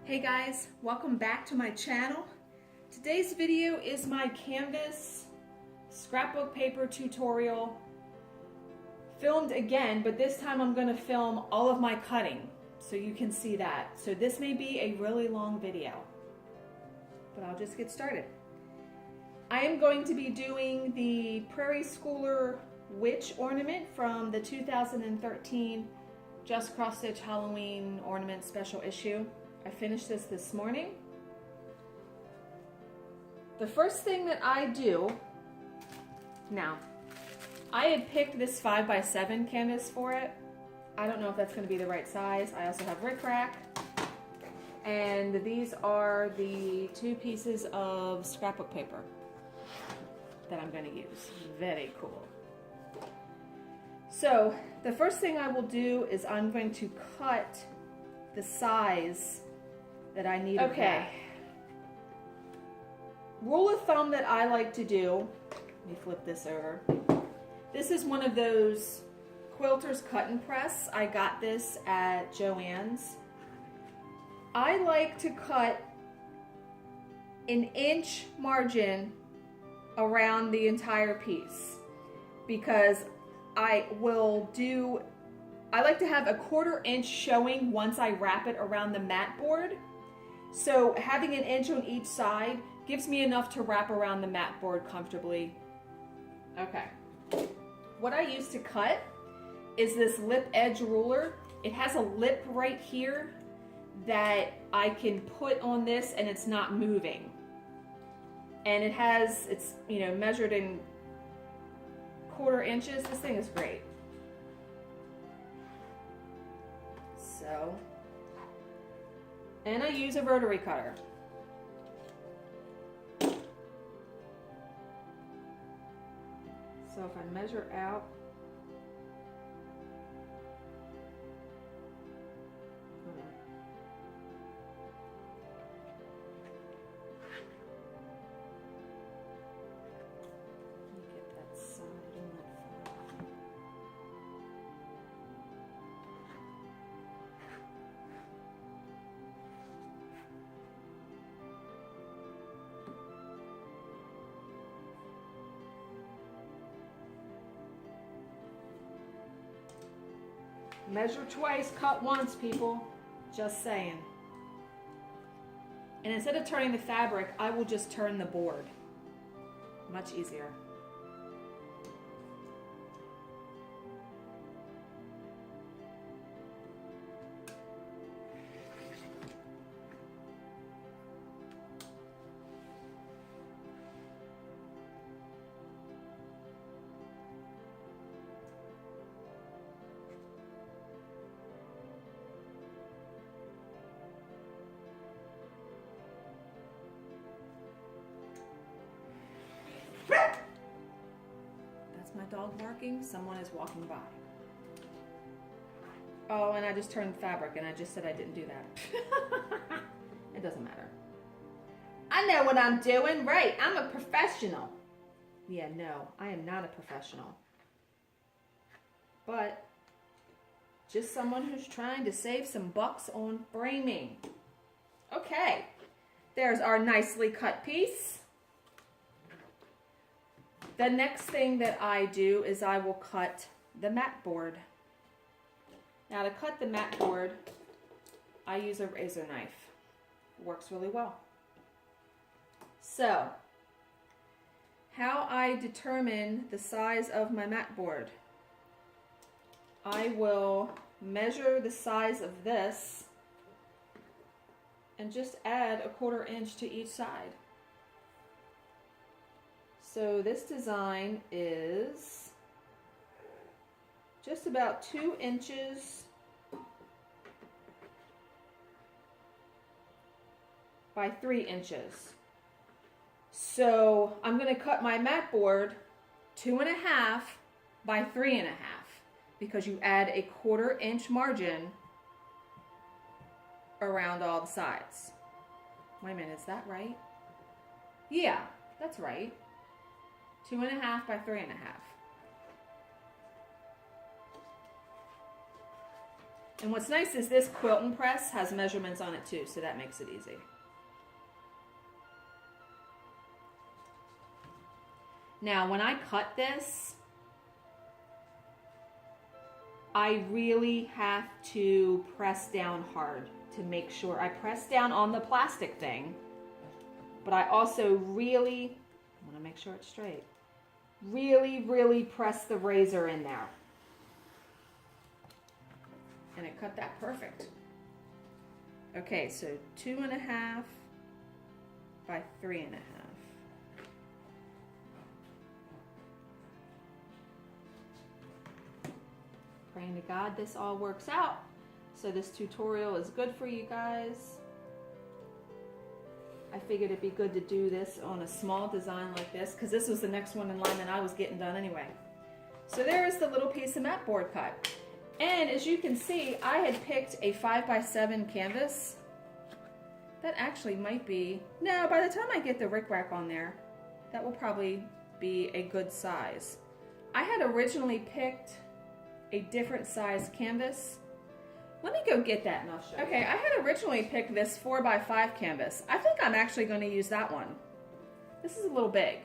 Hey guys, welcome back to my channel. Today's video is my canvas scrapbook paper tutorial, filmed again, but this time I'm going to film all of my cutting so you can see that. So this may be a really long video, but I'll just get started. I am going to be doing the Prairie Schooler Witch ornament from the 2013 Just Cross Stitch Halloween Ornament Special Issue. I finished this morning. The first thing that I do, now, I had picked this 5x7 canvas for it. I don't know if that's going to be the right size. I also have rickrack. And these are the 2 pieces of scrapbook paper that I'm going to use. Very cool. So, the first thing I will do is I'm going to cut the size that I need. Okay. Rule of thumb that I like to do, let me flip this over. This is one of those Quilters Cut and Press. I got this at Joann's. I like to cut an inch margin around the entire piece because I like to have a 1/4 inch showing once I wrap it around the mat board. So having an inch on each side gives me enough to wrap around the mat board comfortably. Okay. What I use to cut is this lip edge ruler. It has a lip right here that I can put on this and it's not moving. And it's measured in 1/4 inches. This thing is great. So, and I use a rotary cutter. So if I measure out, get that side on that front. Measure twice, cut once, people. Just saying. And instead of turning the fabric, I will just turn the board. Much easier. My dog barking, someone is walking by. Oh, and I just turned fabric and I just said I didn't do that. It doesn't matter. I know what I'm doing, right? I'm a professional. Yeah, no, I am not a professional. But just someone who's trying to save some bucks on framing. Okay, there's our nicely cut piece. The next thing that I do is I will cut the mat board. Now to cut the mat board, I use a razor knife. It works really well. So, how I determine the size of my mat board. I will measure the size of this and just add a 1/4 inch to each side. So this design is just about 2 inches by 3 inches. So I'm going to cut my mat board 2.5 by 3.5 because you add a 1/4 inch margin around all the sides. Wait a minute, is that right? Yeah, that's right. 2.5 by 3.5. And what's nice is this quilt and press has measurements on it too, so that makes it easy. Now, when I cut this, I really have to press down hard to make sure. I press down on the plastic thing, but I also really, I want to make sure it's straight, really press the razor in there. And it cut that perfect. Okay, so 2.5 by 3.5. Praying to God this all works out, so this tutorial is good for you guys. I figured it'd be good to do this on a small design like this, because this was the next one in line that I was getting done anyway. So there is the little piece of mat board cut. And as you can see, I had picked a 5x7 canvas. That actually might be, no, by the time I get the rickrack on there, that will probably be a good size. I had originally picked a different size canvas. Let me go get that and I'll show you. Okay, I had originally picked this 4x5 canvas. I think I'm actually going to use that one. This is a little big.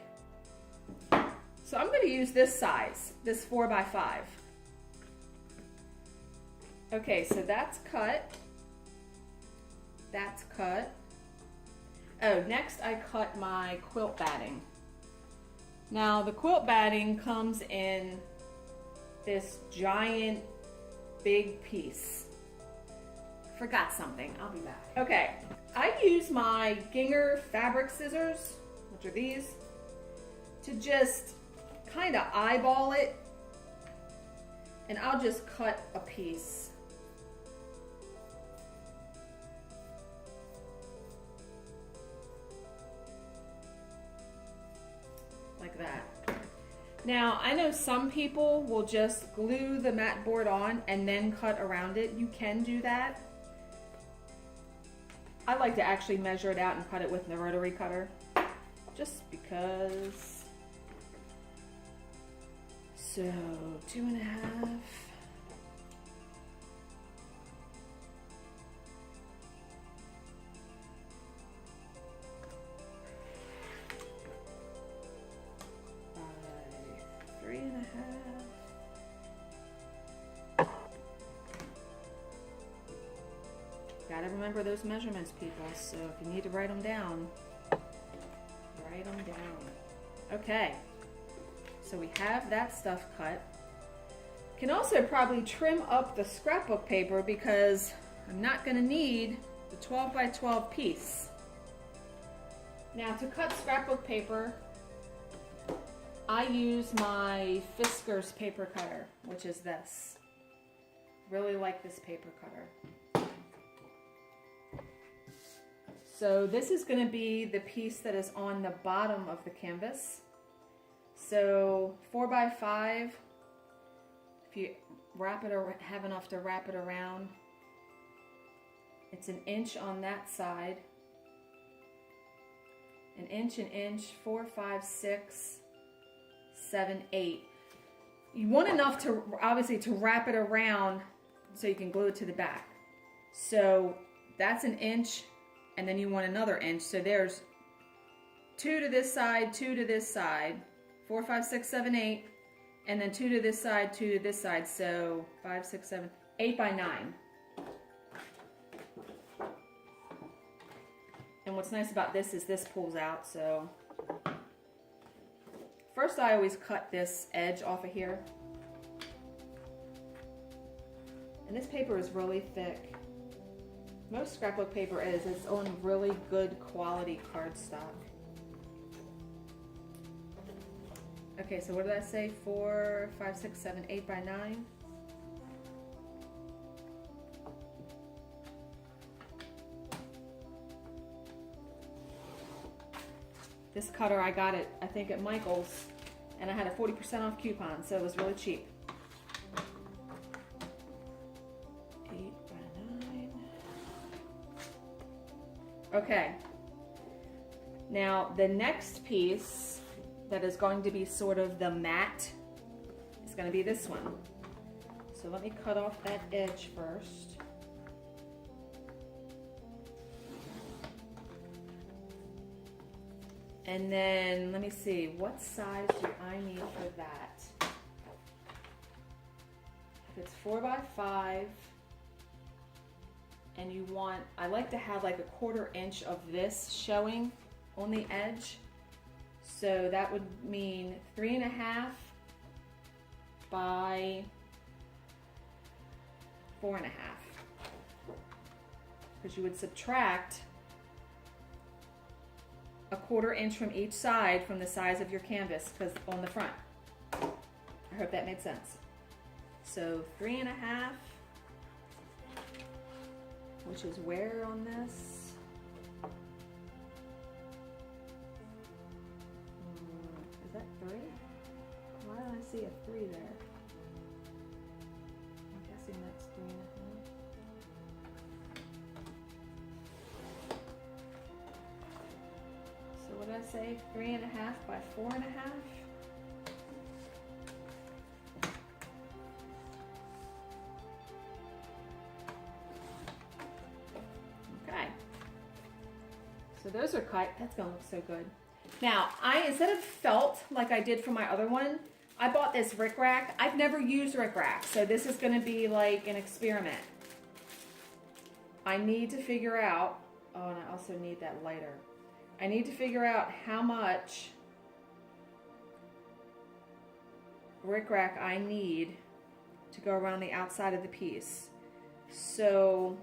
So I'm going to use this size, this 4x5. Okay, so that's cut. That's cut. Oh, next I cut my quilt batting. Now the quilt batting comes in this giant big piece. Forgot something, I'll be back. Okay, I use my Ginger fabric scissors, which are these, to just kind of eyeball it, and I'll just cut a piece. Like that. Now, I know some people will just glue the mat board on and then cut around it. You can do that. I like to actually measure it out and cut it with the rotary cutter, just because. So, 2.5. Gotta remember those measurements, people, so if you need to write them down, write them down. Okay, so we have that stuff cut. Can also probably trim up the scrapbook paper because I'm not gonna need the 12x12 piece. Now to cut scrapbook paper, I use my Fiskars paper cutter, which is this. Really like this paper cutter. So this is going to be the piece that is on the bottom of the canvas. So 4x5, if you wrap it or have enough to wrap it around, it's 1 inch on that side. 1 inch, 1 inch, 4, 5, 6, 7, 8. You want enough to, obviously, to wrap it around so you can glue it to the back. So that's 1 inch. And then you want another inch, so there's 2 to this side, 2 to this side, 4, 5, 6, 7, 8, and then 2 to this side, 2 to this side, so 5, 6, 7, 8 by 9. And what's nice about this is this pulls out, so first I always cut this edge off of here. And this paper is really thick. Most scrapbook paper is. It's on really good quality cardstock. Okay, so what did I say? 4, 5, 6, 7, 8 by 9. This cutter I got it, I think, at Michael's, and I had a 40% off coupon, so it was really cheap. Okay, now the next piece that is going to be sort of the mat is going to be this one. So let me cut off that edge first. And then let me see, what size do I need for that? If it's 4x5 and you want, I like to have like a 1/4 inch of this showing on the edge. So that would mean 3.5 by 4.5. Because you would subtract a 1/4 inch from each side from the size of your canvas, because on the front. I hope that made sense. So 3.5, which is where on this? Is that 3? Why do I see a 3 there? I'm guessing that's 3.5. So what did I say? 3.5 by 4.5? Okay. So those are cut. That's gonna look so good. Now, instead of felt like I did for my other one, I bought this rickrack. I've never used rickrack, so this is gonna be like an experiment. I need to figure out, oh, and I also need that lighter. I need to figure out how much rickrack I need to go around the outside of the piece. So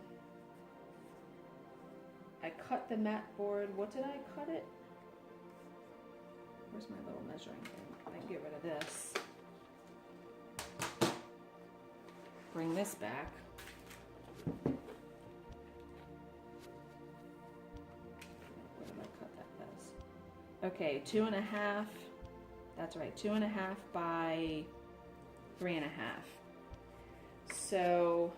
I cut the mat board. What did I cut it? Where's my little measuring thing? I can get rid of this. Bring this back. Okay, 2.5, that's right, 2.5 by 3.5. So,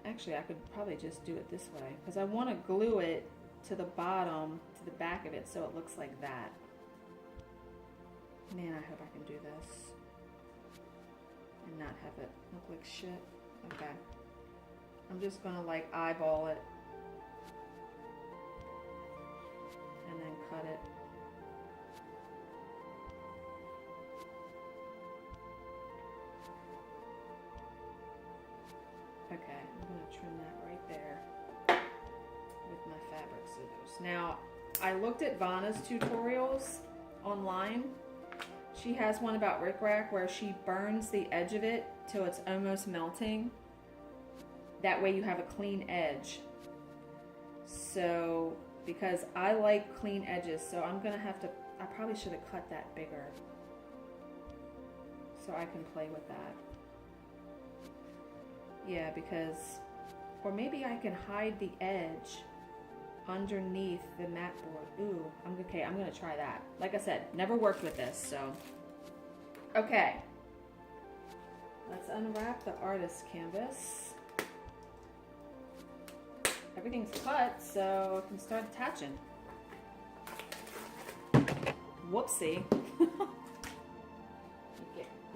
actually I could probably just do it this way, because I want to glue it to the bottom, to the back of it, so it looks like that. Man, I hope I can do this and not have it look like shit. Okay, I'm just gonna like eyeball it. And then cut it. Okay, I'm going to trim that right there with my fabric scissors. Now, I looked at Vanna's tutorials online. She has one about rickrack where she burns the edge of it till it's almost melting. That way you have a clean edge. So, because I like clean edges, so I'm gonna have to, I probably should have cut that bigger so I can play with that. Yeah, because, or maybe I can hide the edge underneath the mat board. Ooh, okay, I'm gonna try that. Like I said, never worked with this, so. Okay, let's unwrap the artist canvas. Everything's cut, so I can start attaching. Whoopsie.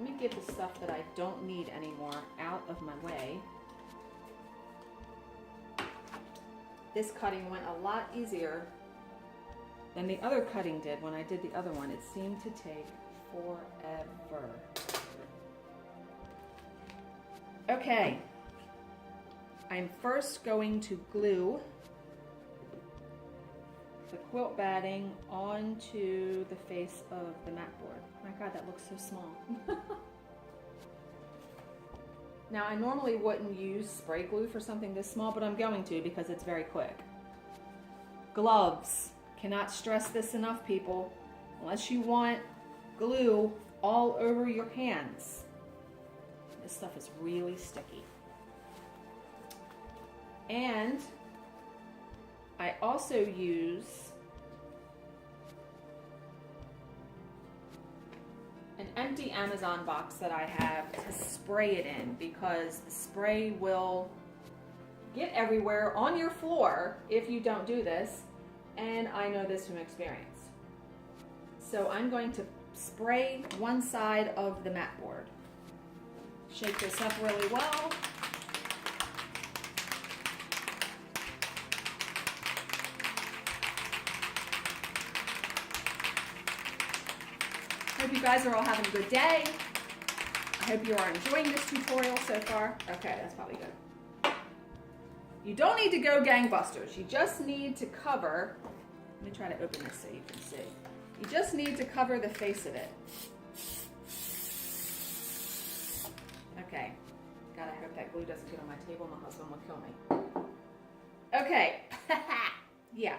Let me get the stuff that I don't need anymore out of my way. This cutting went a lot easier than the other cutting did when I did the other one. It seemed to take forever. Okay. I'm first going to glue the quilt batting onto the face of the mat board. My God, that looks so small. Now, I normally wouldn't use spray glue for something this small, but I'm going to because it's very quick. Gloves. Cannot stress this enough, people. Unless you want glue all over your hands. This stuff is really sticky. And I also use an empty Amazon box that I have to spray it in, because the spray will get everywhere on your floor if you don't do this, and I know this from experience. So I'm going to spray one side of the mat board. Shake this up really well. Hope you guys are all having a good day. I hope you are enjoying this tutorial so far. Okay, that's probably good. You don't need to go gangbusters. You just need to cover, let me try to open this so you can see. You just need to cover the face of it. Okay, God, I hope that glue doesn't get on my table. My husband will kill me. Okay, yeah.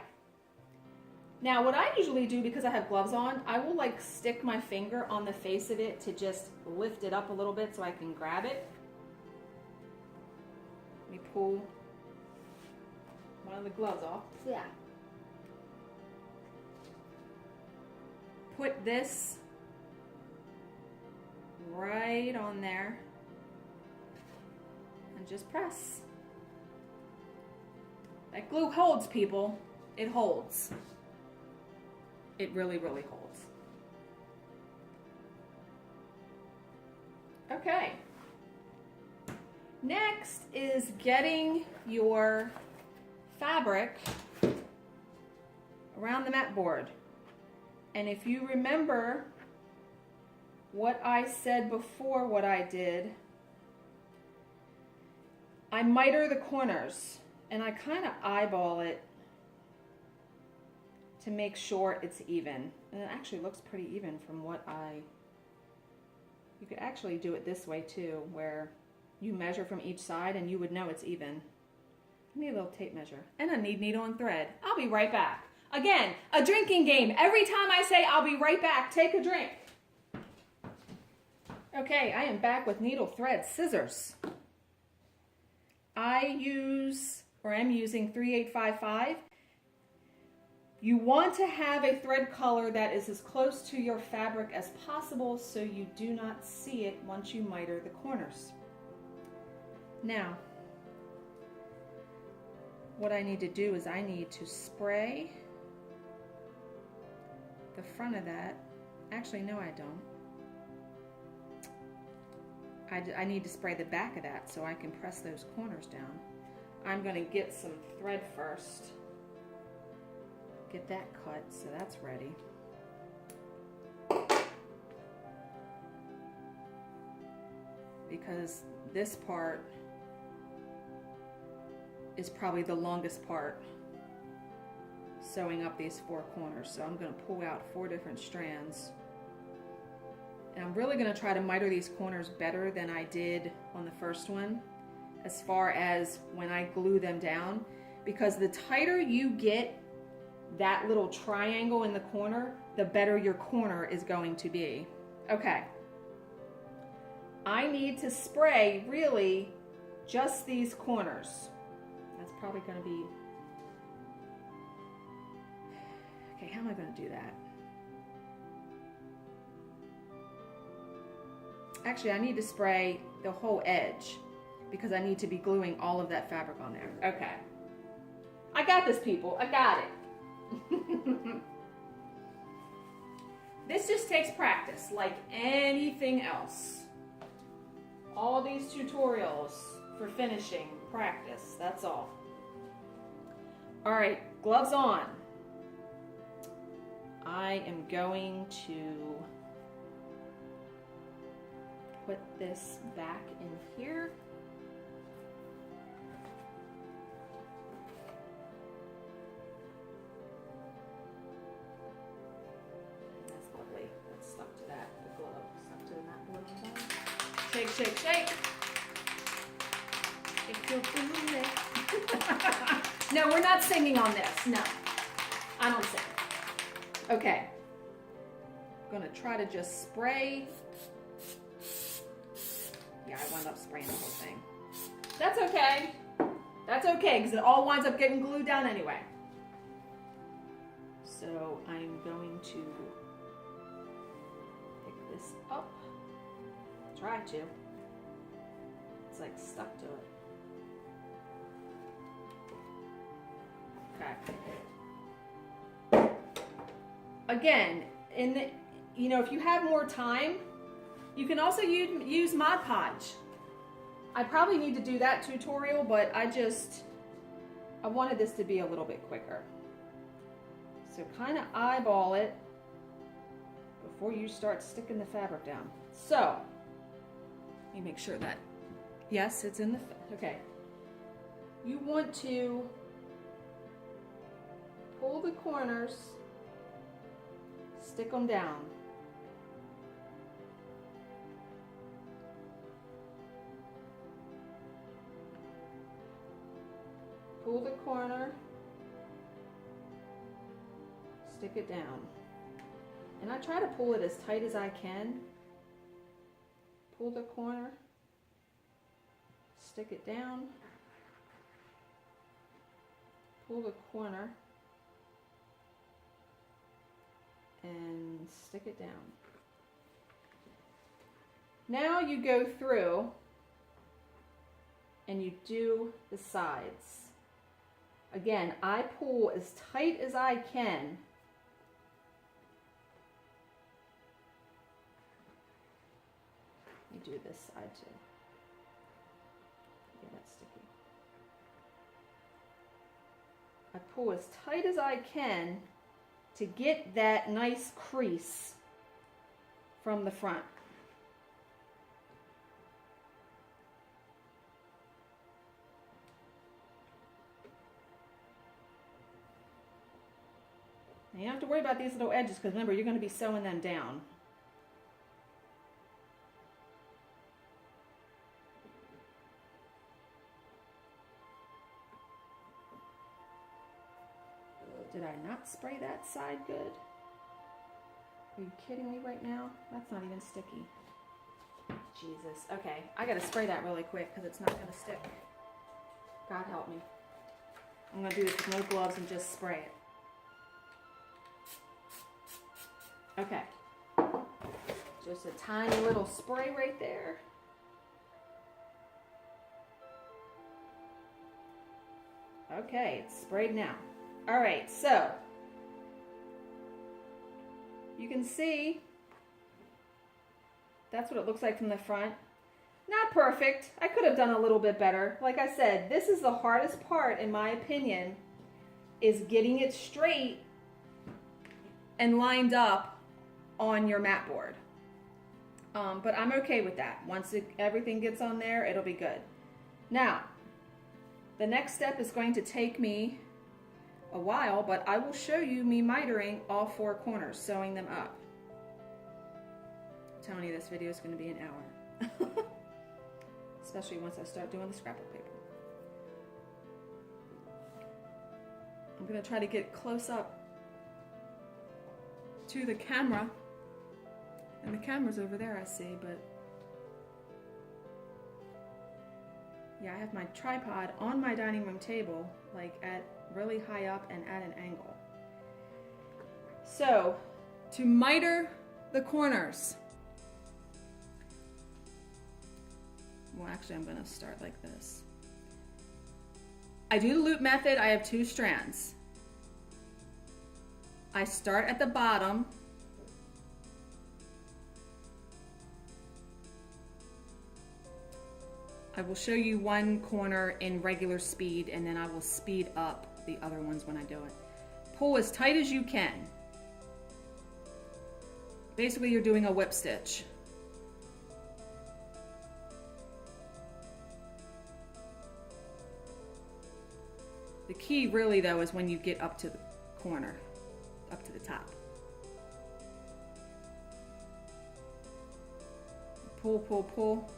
Now what I usually do, because I have gloves on, I will like stick my finger on the face of it to just lift it up a little bit so I can grab it. Let me pull one of the gloves off. Yeah. Put this right on there and just press. That glue holds, people. It holds. It really, really holds. Okay. Next is getting your fabric around the mat board. And if you remember what I said before what I did, I miter the corners and I kind of eyeball it to make sure it's even. And it actually looks pretty even from what you could actually do it this way too, where you measure from each side and you would know it's even. I need a little tape measure and I need needle and thread. I'll be right back. Again, a drinking game. Every time I say I'll be right back, take a drink. Okay, I am back with needle, thread, scissors. I am using 3855. You want to have a thread color that is as close to your fabric as possible so you do not see it once you miter the corners. Now, what I need to do is I need to spray the front of that. Actually, no, I don't. I need to spray the back of that so I can press those corners down. I'm going to get some thread first. Get that cut, so that's ready. Because this part is probably the longest part sewing up these four corners. So I'm going to pull out 4 different strands. And I'm really going to try to miter these corners better than I did on the first one, as far as when I glue them down, because the tighter you get that little triangle in the corner, the better your corner is going to be. Okay. I need to spray really just these corners. That's probably going to be... Okay, how am I going to do that? Actually, I need to spray the whole edge because I need to be gluing all of that fabric on there. Okay. I got this, people. I got it. This just takes practice, like anything else. All these tutorials for finishing, practice, that's all. All right, gloves on. I am going to put this back in here. That's lovely. That's stuck to that, the glove, stuck to the mat board on the bottom. Shake, shake, shake. If you're feeling it. No, we're not singing on this. No, I don't sing. Okay. I'm gonna try to just spray. Yeah, I wound up spraying the whole thing. That's okay. That's okay, because it all winds up getting glued down anyway. So I'm going to pick this up. Try to. It's like stuck to it. Okay. Again, you know, if you have more time, you can also use Mod Podge. I probably need to do that tutorial, but I wanted this to be a little bit quicker. So kind of eyeball it before you start sticking the fabric down. So, let me make sure that, yes, it's in the, okay. You want to pull the corners, stick them down. Pull the corner, stick it down. And I try to pull it as tight as I can. Pull the corner, stick it down, pull the corner, and stick it down. Now you go through and you do the sides. Again, I pull as tight as I can. Let me do this side too. Yeah, that's sticky. I pull as tight as I can to get that nice crease from the front. And you don't have to worry about these little edges because remember, you're going to be sewing them down. Did I not spray that side good? Are you kidding me right now? That's not even sticky. Jesus. Okay, I gotta spray that really quick because it's not gonna stick. God help me. I'm gonna do this with no gloves and just spray it. Okay. Just a tiny little spray right there. Okay, it's sprayed now. All right, so you can see that's what it looks like from the front. Not perfect. I could have done a little bit better. Like I said, this is the hardest part, in my opinion, is getting it straight and lined up on your mat board. But I'm okay with that. Once everything gets on there, it'll be good. Now, the next step is going to take me a while, but I will show you me mitering all four corners, sewing them up. I'm telling you, this video is going to be an hour. Especially once I start doing the scrapbook paper. I'm going to try to get close up to the camera. And the camera's over there, I see, but yeah, I have my tripod on my dining room table, like at really high up and at an angle. So, to miter the corners, well, actually, I'm going to start like this. I do the loop method. I have 2 strands. I start at the bottom. I will show you one corner in regular speed, and then I will speed up the other ones when I do it. Pull as tight as you can. Basically, you're doing a whip stitch. The key really, though, is when you get up to the corner, up to the top. Pull, pull, pull.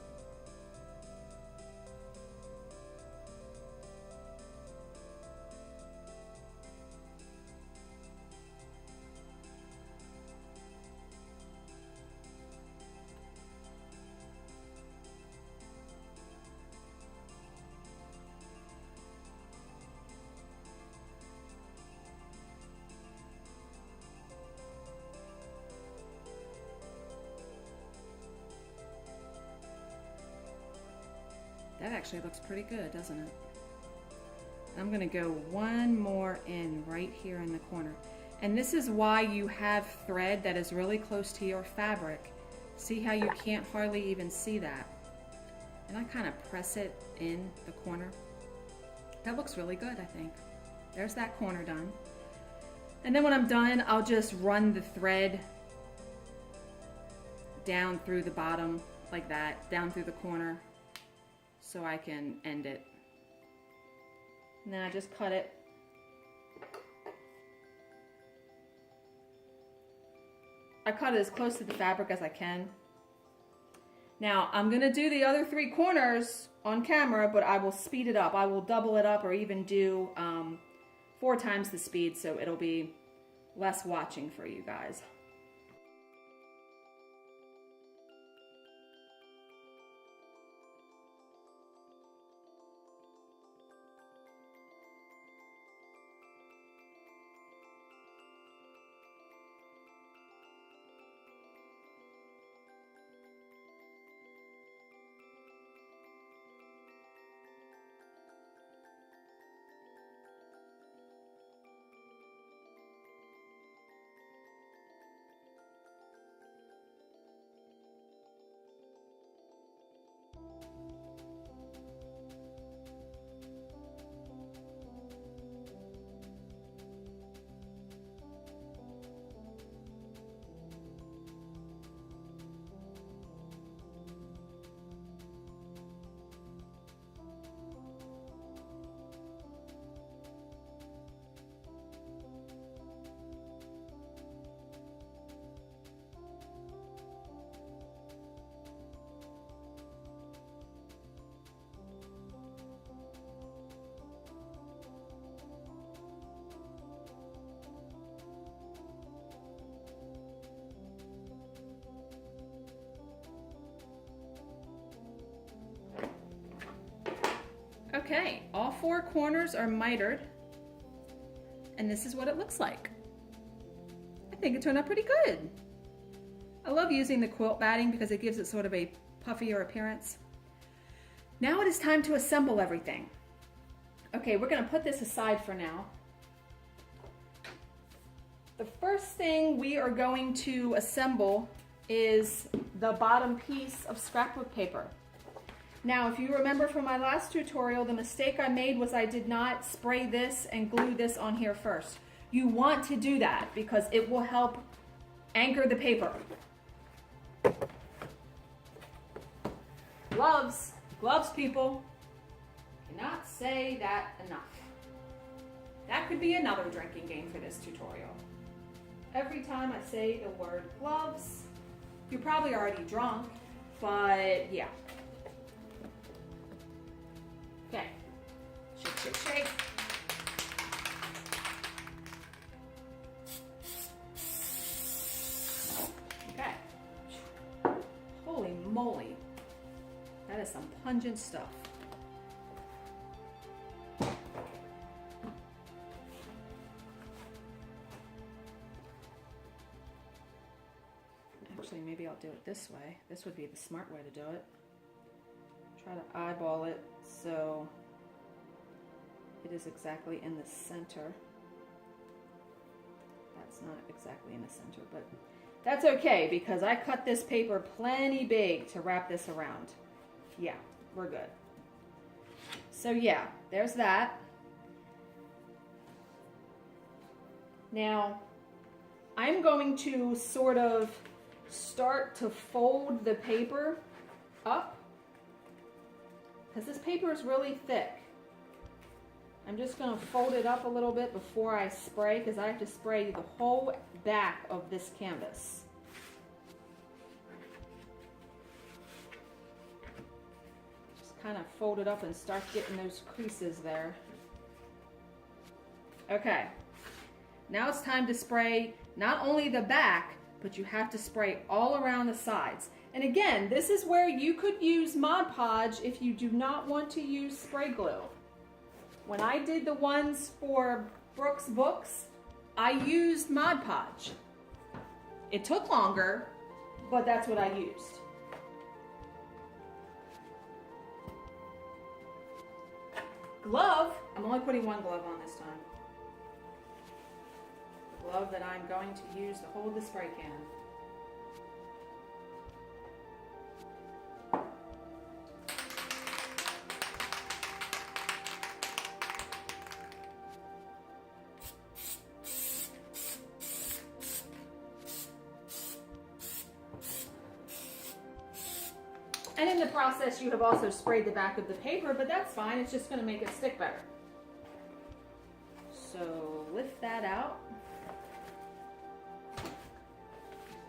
That actually looks pretty good, doesn't it? I'm going to go one more in right here in the corner. And this is why you have thread that is really close to your fabric. See how you can't hardly even see that? And I kind of press it in the corner. That looks really good, I think. There's that corner done. And then when I'm done, I'll just run the thread down through the bottom like that, down through the corner, so I can end it. And then I just cut it. I cut it as close to the fabric as I can. Now, I'm gonna do the other 3 corners on camera, but I will speed it up. I will double it up or even do 4 times the speed, so it'll be less watching for you guys. Okay, all 4 corners are mitered, and this is what it looks like. I think it turned out pretty good. I love using the quilt batting because it gives it sort of a puffier appearance. Now it is time to assemble everything. Okay, we're gonna put this aside for now. The first thing we are going to assemble is the bottom piece of scrapbook paper. Now, if you remember from my last tutorial, the mistake I made was I did not spray this and glue this on here first. You want to do that because it will help anchor the paper. Gloves, gloves people, cannot say that enough. That could be another drinking game for this tutorial. Every time I say the word gloves, you're probably already drunk, but yeah. Okay, shake, shake, shake. Okay. Holy moly. That is some pungent stuff. Actually, maybe I'll do it this way. This would be the smart way to do it. Try to eyeball it so it is exactly in the center. That's not exactly in the center, but that's okay because I cut this paper plenty big to wrap this around. Yeah, we're good. So yeah, there's that. Now, I'm going to sort of start to fold the paper up because this paper is really thick. I'm just going to fold it up a little bit before I spray because I have to spray the whole back of this canvas. Just kind of fold it up and start getting those creases there. Okay, now it's time to spray not only the back, but you have to spray all around the sides. And again, this is where you could use Mod Podge if you do not want to use spray glue. When I did the ones for Brooke's books, I used Mod Podge. It took longer, but that's what I used. Glove, I'm only putting one glove on this time. The glove that I'm going to use to hold the spray can. And in the process, you have also sprayed the back of the paper, but that's fine. It's just going to make it stick better. So lift that out.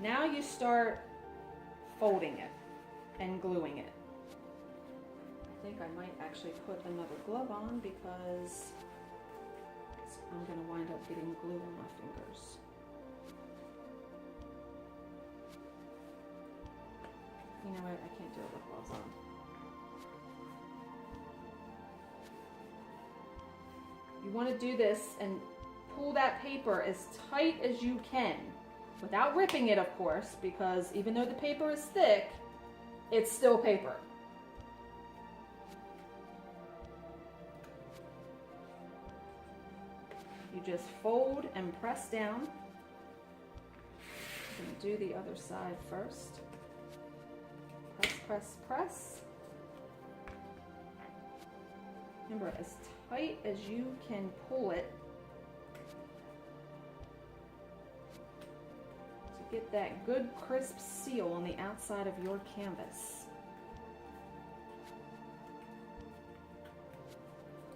Now you start folding it and gluing it. I think I might actually put another glove on because I'm going to wind up getting glue on my fingers. You know what? I can't do it with gloves on. You want to do this and pull that paper as tight as you can, without ripping it, of course, because even though the paper is thick, it's still paper. You just fold and press down. I'm going to do the other side first. Press, press, press. Remember, as tight as you can pull it to get that good crisp seal on the outside of your canvas.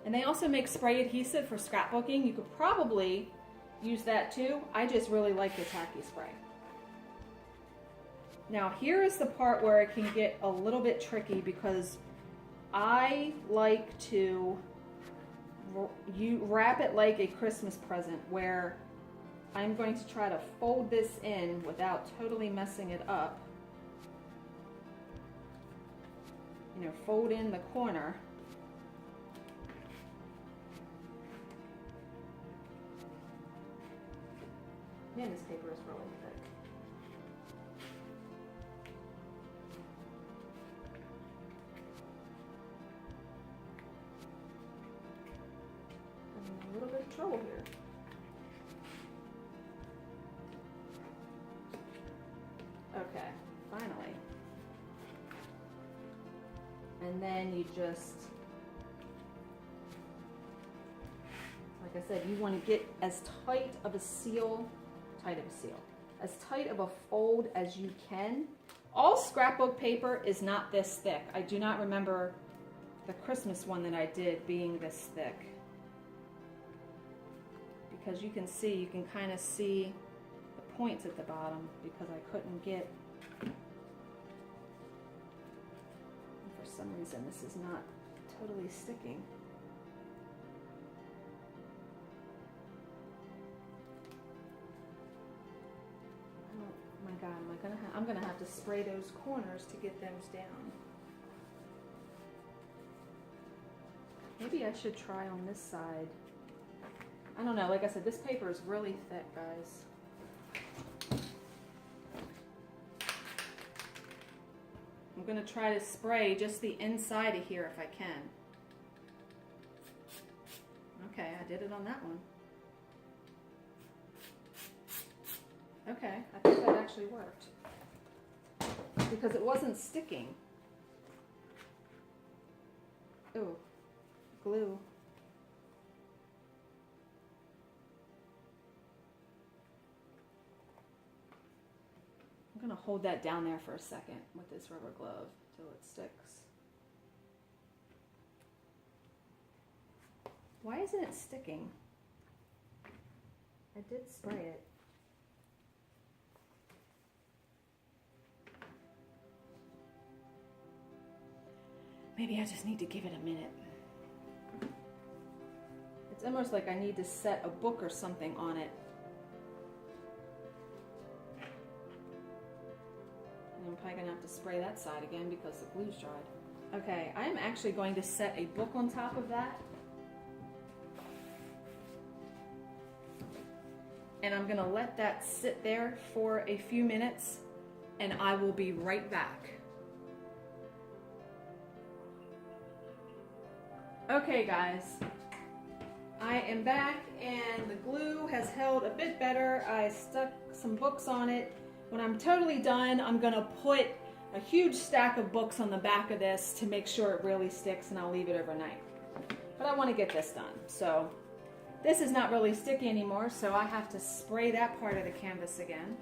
And they also make spray adhesive for scrapbooking. You could probably use that too. I just really like the tacky spray. Now here is the part where it can get a little bit tricky because I like to wrap it like a Christmas present, where I'm going to try to fold this in without totally messing it up. You know, fold in the corner. Man, this paper is really thick. A little bit of trouble here. Okay, finally. And then you just, like I said, you want to get as tight of a seal, as tight of a fold as you can. All scrapbook paper is not this thick. I do not remember the Christmas one that I did being this thick. Because you can kind of see the points at the bottom because I couldn't get, for some reason this is not totally sticking. Oh my God, I'm gonna have to spray those corners to get those down. Maybe I should try on this side. I don't know, like I said, this paper is really thick, guys. I'm going to try to spray just the inside of here if I can. Okay, I did it on that one. Okay, I think that actually worked. Because it wasn't sticking. Ooh, glue. I'm going to hold that down there for a second with this rubber glove till it sticks. Why isn't it sticking? I did spray it. Maybe I just need to give it a minute. It's almost like I need to set a book or something on it. I'm probably going to have to spray that side again because the glue's dried. Okay, I am actually going to set a book on top of that. And I'm going to let that sit there for a few minutes and I will be right back. Okay guys, I am back and the glue has held a bit better. I stuck some books on it. When I'm totally done, I'm gonna put a huge stack of books on the back of this to make sure it really sticks, and I'll leave it overnight. But I want to get this done. So this is not really sticky anymore, so I have to spray that part of the canvas again.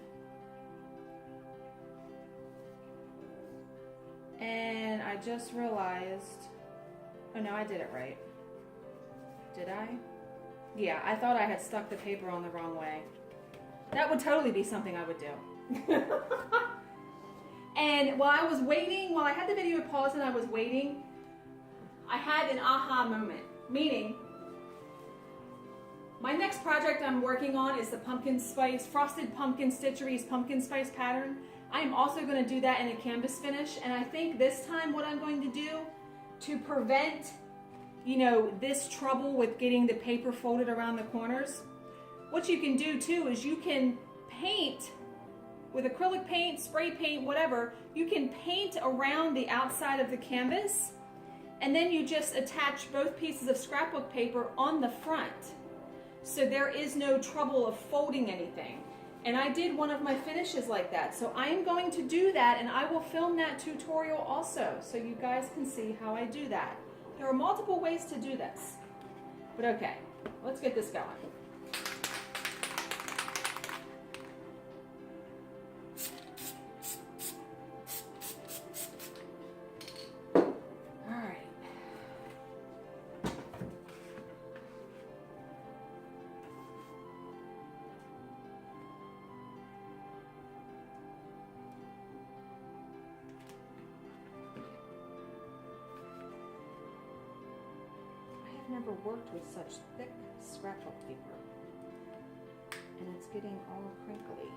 And I just realized, oh no, I did it right. Did I? Yeah, I thought I had stuck the paper on the wrong way. That would totally be something I would do. And while I was waiting, while I had the video paused and I was waiting, I had an aha moment. Meaning, my next project I'm working on is the pumpkin spice, frosted pumpkin stitcheries pumpkin spice pattern. I am also going to do that in a canvas finish, and I think this time what I'm going to do to prevent, you know, this trouble with getting the paper folded around the corners, what you can do too is you can paint with acrylic paint, spray paint, whatever. You can paint around the outside of the canvas, and then you just attach both pieces of scrapbook paper on the front. So there is no trouble of folding anything. And I did one of my finishes like that. So I am going to do that, and I will film that tutorial also so you guys can see how I do that. There are multiple ways to do this. But okay, let's get this going. Never worked with such thick scrapbook paper, and it's getting all crinkly.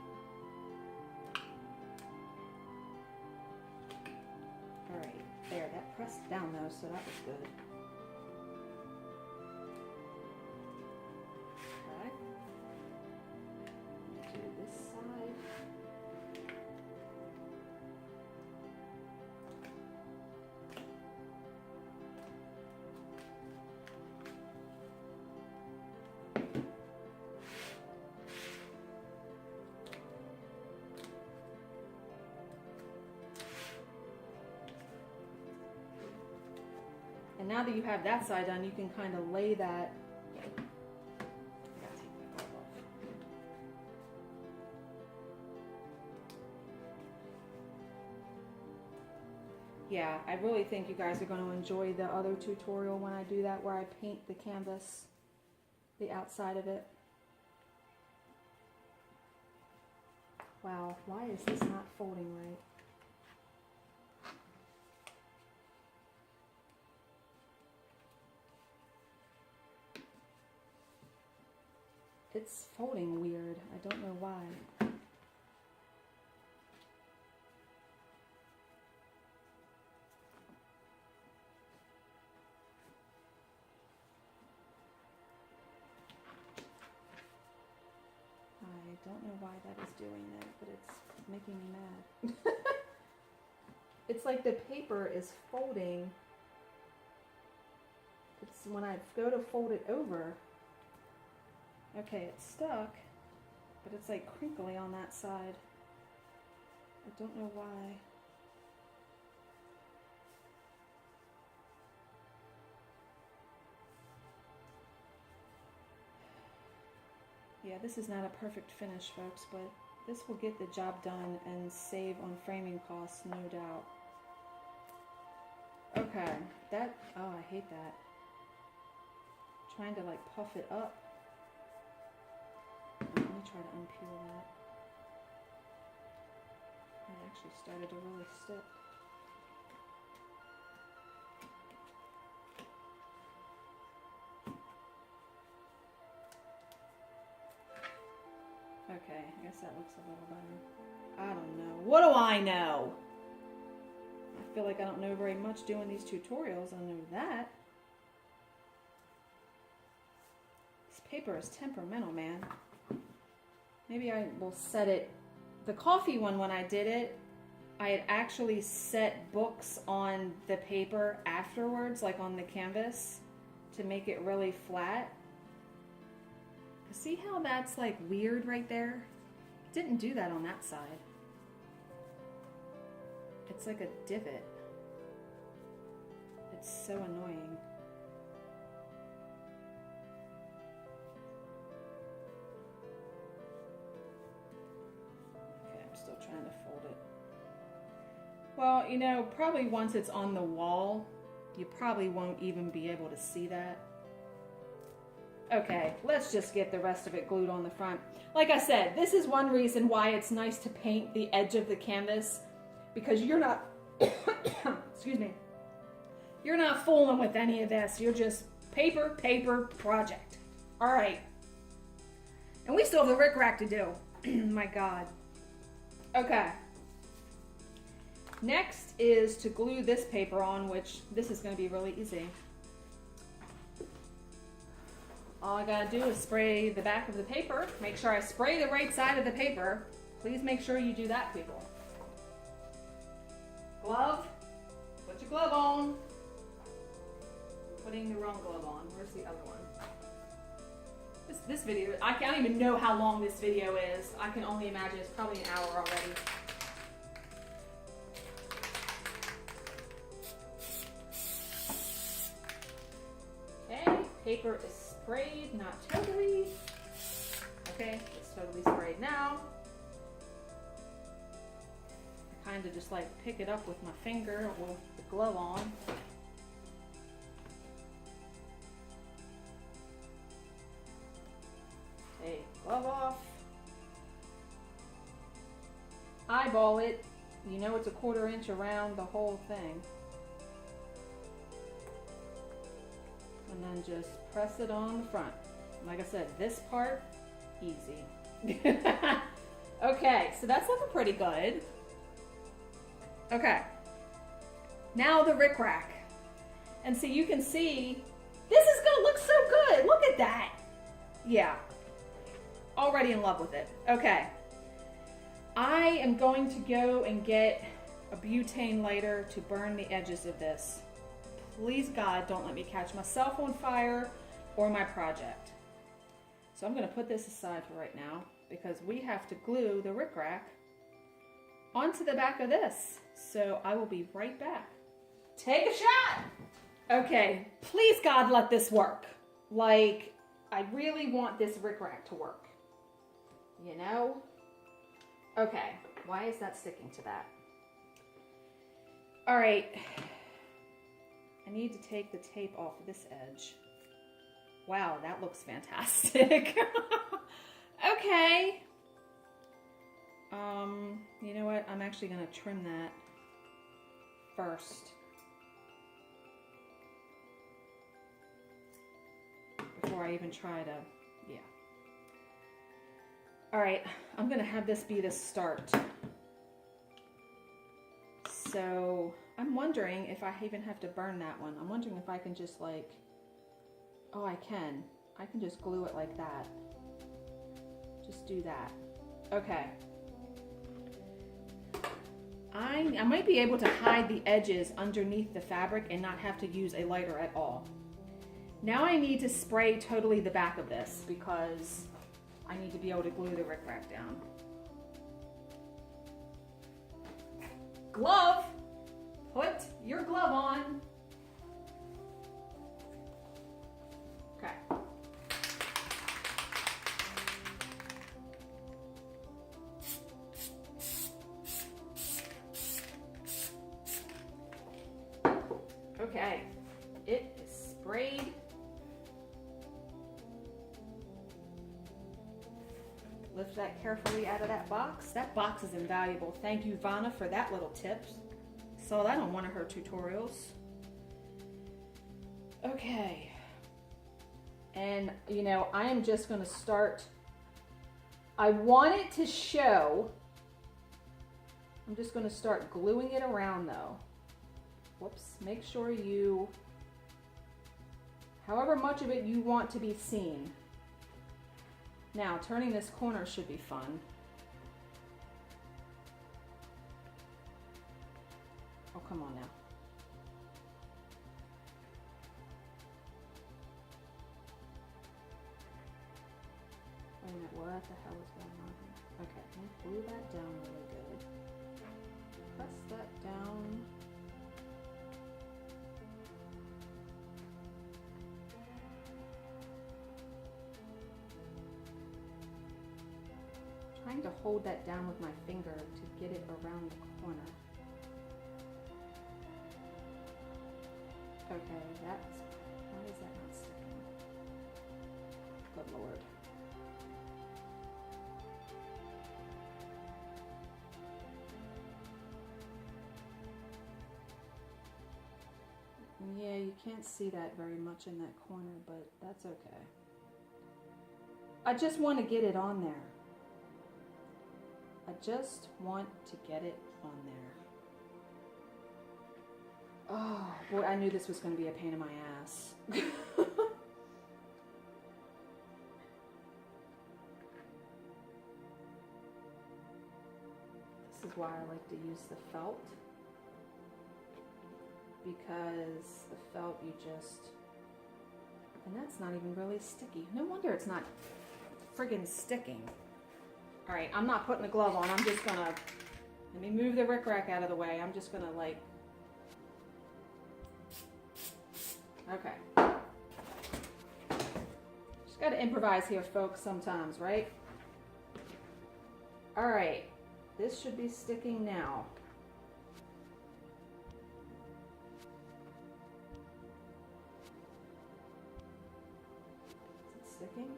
All right, there, that pressed down though, so that was good. Okay, do this side. And now that you have that side done, you can kind of lay that. Yeah, I really think you guys are going to enjoy the other tutorial when I do that, where I paint the canvas, the outside of it. Wow, why is this not folding right? It's folding weird. I don't know why. I don't know why that is doing that, but it's making me mad. It's like the paper is folding. It's when I go to fold it over. Okay, it's stuck, but it's like crinkly on that side. I don't know why. Yeah, this is not a perfect finish, folks, but this will get the job done and save on framing costs, no doubt. Okay, that, oh, I hate that. Trying to like puff it up. Let me try to unpeel that. It actually started to really stick. Okay, I guess that looks a little better. I don't know. What do I know? I feel like I don't know very much doing these tutorials. I know that. This paper is temperamental, man. Maybe I will set it. The coffee one, when I did it, I had actually set books on the paper afterwards, like on the canvas, to make it really flat. See how that's like weird right there? Didn't do that on that side. It's like a divot. It's so annoying. Okay, I'm still trying to fold it. Well, you know, probably once it's on the wall, you probably won't even be able to see that. Okay, let's just get the rest of it glued on the front. Like I said, this is one reason why it's nice to paint the edge of the canvas, because you're not, excuse me, you're not fooling with any of this. You're just paper, paper, project. All right. And we still have the rickrack to do. My God. Okay. Next is to glue this paper on, which this is going to be really easy. All I gotta do is spray the back of the paper. Make sure I spray the right side of the paper. Please make sure you do that, people. Glove. Put your glove on. Putting the wrong glove on. Where's the other one? This video, I can't even know how long this video is. I can only imagine it's probably an hour already. Okay, paper is sprayed, not totally. Okay, it's totally sprayed now. I kind of just like pick it up with my finger with the glove on. Take glove off. Eyeball it. You know it's a 1/4 inch around the whole thing. And then just press it on the front. Like I said, this part, easy. Okay, so that's looking pretty good. Okay, now the rickrack. And so you can see, this is gonna look so good. Look at that. Yeah, already in love with it. Okay, I am going to go and get a butane lighter to burn the edges of this. Please God, don't let me catch myself on fire or my project. So I'm going to put this aside for right now because we have to glue the rickrack onto the back of this. So I will be right back. Take a shot. Okay, please God, let this work. Like, I really want this rickrack to work. You know? Okay, why is that sticking to that? All right. I need to take the tape off of this edge. Wow, that looks fantastic. Okay. You know what? I'm actually going to trim that first. Before I even try to, yeah. All right, I'm going to have this be the start. So I'm wondering if I even have to burn that one. I'm wondering if I can just like, oh, I can. I can just glue it like that. Just do that. Okay. I might be able to hide the edges underneath the fabric and not have to use a lighter at all. Now I need to spray totally the back of this because I need to be able to glue the rickrack down. Glove! Put your glove on. Okay. Okay, it is sprayed. Lift that carefully out of that box. That box is invaluable. Thank you, Vanna, for that little tip. Saw that on one of her tutorials. Okay. And, you know, I am just going to start. I want it to show. I'm just going to start gluing it around, though. Whoops. Make sure you, however much of it you want to be seen. Now, turning this corner should be fun. Oh, come on now. What the hell is going on here? Okay, let me glue that down really good. Press that down. Trying to hold that down with my finger to get it around the corner. Okay, why is that not sticking? Good Lord. Yeah, you can't see that very much in that corner, but that's okay. I just want to get it on there. I just want to get it on there. Oh, boy, I knew this was going to be a pain in my ass. This is why I like to use the felt. Because the felt and that's not even really sticky. No wonder it's not friggin' sticking. All right, I'm not putting a glove on. I'm just gonna, let me move the rickrack out of the way. I'm just gonna like, okay. Just gotta improvise here, folks, sometimes, right? All right, this should be sticking now. Is it sticking?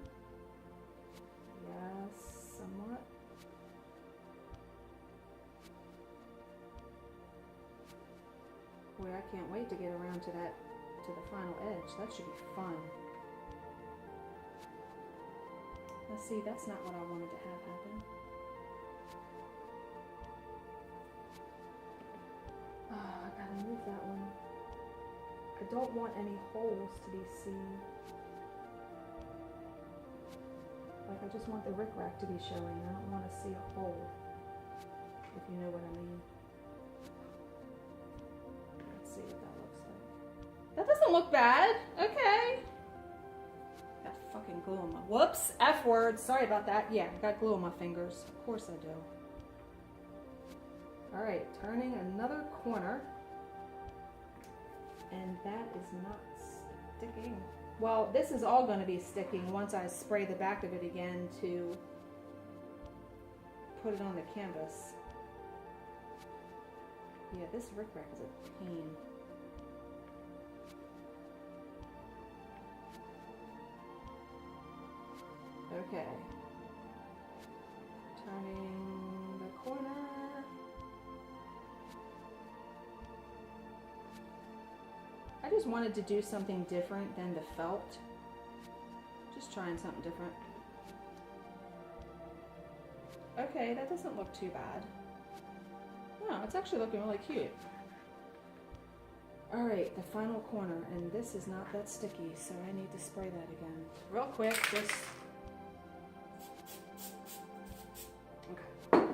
Yes, somewhat. Boy, I can't wait to get around to the final edge. That should be fun. Now see, that's not what I wanted to have happen. Oh, I gotta move that one. I don't want any holes to be seen. Like, I just want the rickrack to be showing. I don't want to see a hole, if you know what I mean. Let's see what that looks like. That doesn't look bad. Okay. Got fucking glue on my... Whoops. F word. Sorry about that. Yeah, I got glue on my fingers. Of course I do. All right, turning another corner. And that is not sticking. Well, this is all going to be sticking once I spray the back of it again to put it on the canvas. Yeah, this rickrack is a pain. Okay. Turning the corner. I just wanted to do something different than the felt. Just trying something different. Okay, that doesn't look too bad. No, it's actually looking really cute. All right, the final corner, and this is not that sticky, so I need to spray that again. Real quick, just... Okay.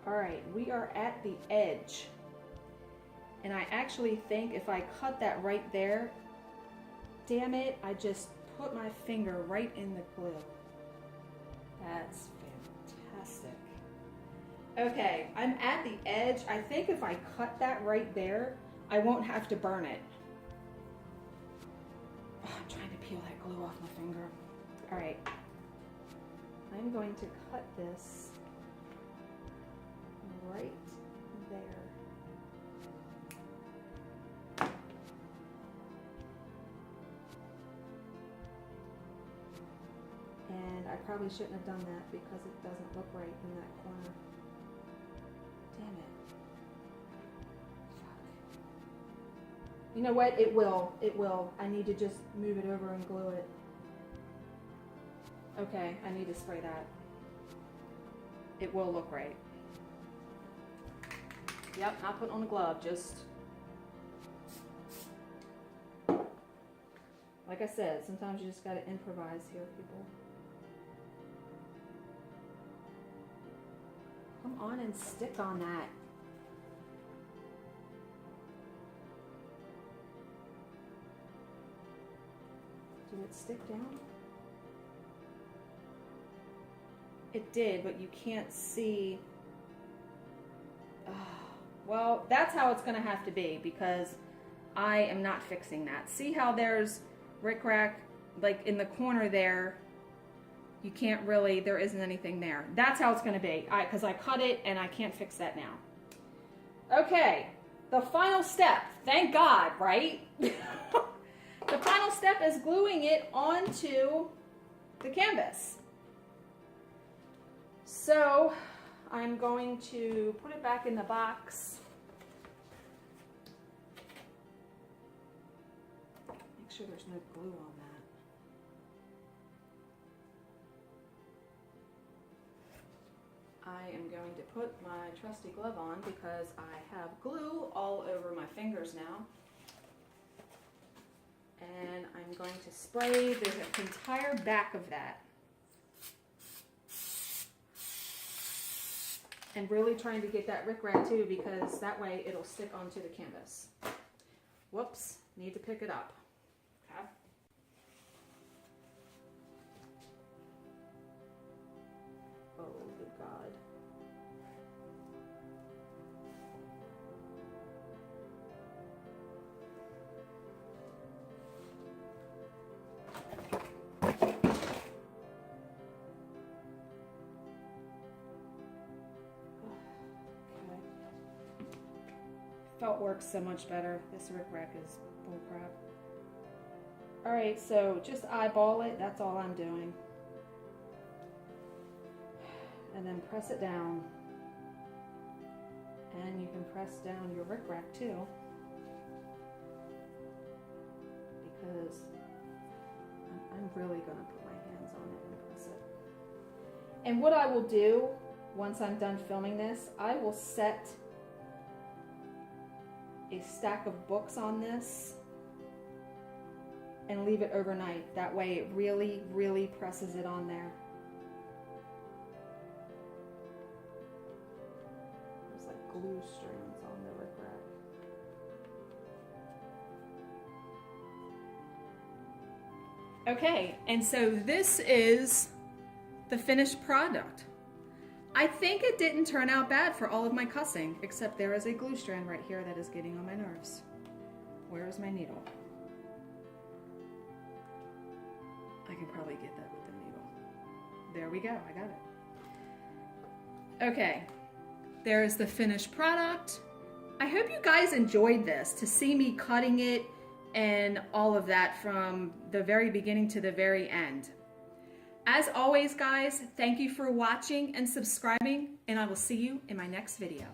All right, we are at the edge. And I actually think if I cut that right there, damn it, I just put my finger right in the glue. That's fantastic. Okay, I'm at the edge. I think if I cut that right there, I won't have to burn it. Oh, I'm trying to peel that glue off my finger. All right, I'm going to cut this right there. And I probably shouldn't have done that because it doesn't look right in that corner. Damn it. Fuck. You know what? It will. It will. I need to just move it over and glue it. Okay, I need to spray that. It will look right. Yep, not putting on a glove, just... Like I said, sometimes you just gotta improvise here, people. Come on and stick on that. Did it stick down? It did, but you can't see. Well, that's how it's going to have to be because I am not fixing that. See how there's rickrack like in the corner there? You can't really, there isn't anything there. That's how it's going to be because I cut it and I can't fix that now. Okay, the final step. Thank God, right? The final step is gluing it onto the canvas. So I'm going to put it back in the box. Make sure there's no glue on that. I am going to put my trusty glove on because I have glue all over my fingers now. And I'm going to spray the entire back of that. And really trying to get that rickrack too because that way it'll stick onto the canvas. Whoops, need to pick it up. Okay. Oh, good God. Felt works so much better. This rickrack is bullcrap. Alright, so just eyeball it. That's all I'm doing. And then press it down. And you can press down your rickrack too. Because I'm really going to put my hands on it and press it. And what I will do once I'm done filming this, I will set a stack of books on this and leave it overnight. That way it really, really presses it on there. There's like glue strands on the rickrack. Okay, and so this is the finished product. I think it didn't turn out bad for all of my cussing, except there is a glue strand right here that is getting on my nerves. Where is my needle? I can probably get that with the needle. There we go, I got it. Okay, there's the finished product. I hope you guys enjoyed this, to see me cutting it and all of that from the very beginning to the very end. As always, guys, thank you for watching and subscribing, and I will see you in my next video.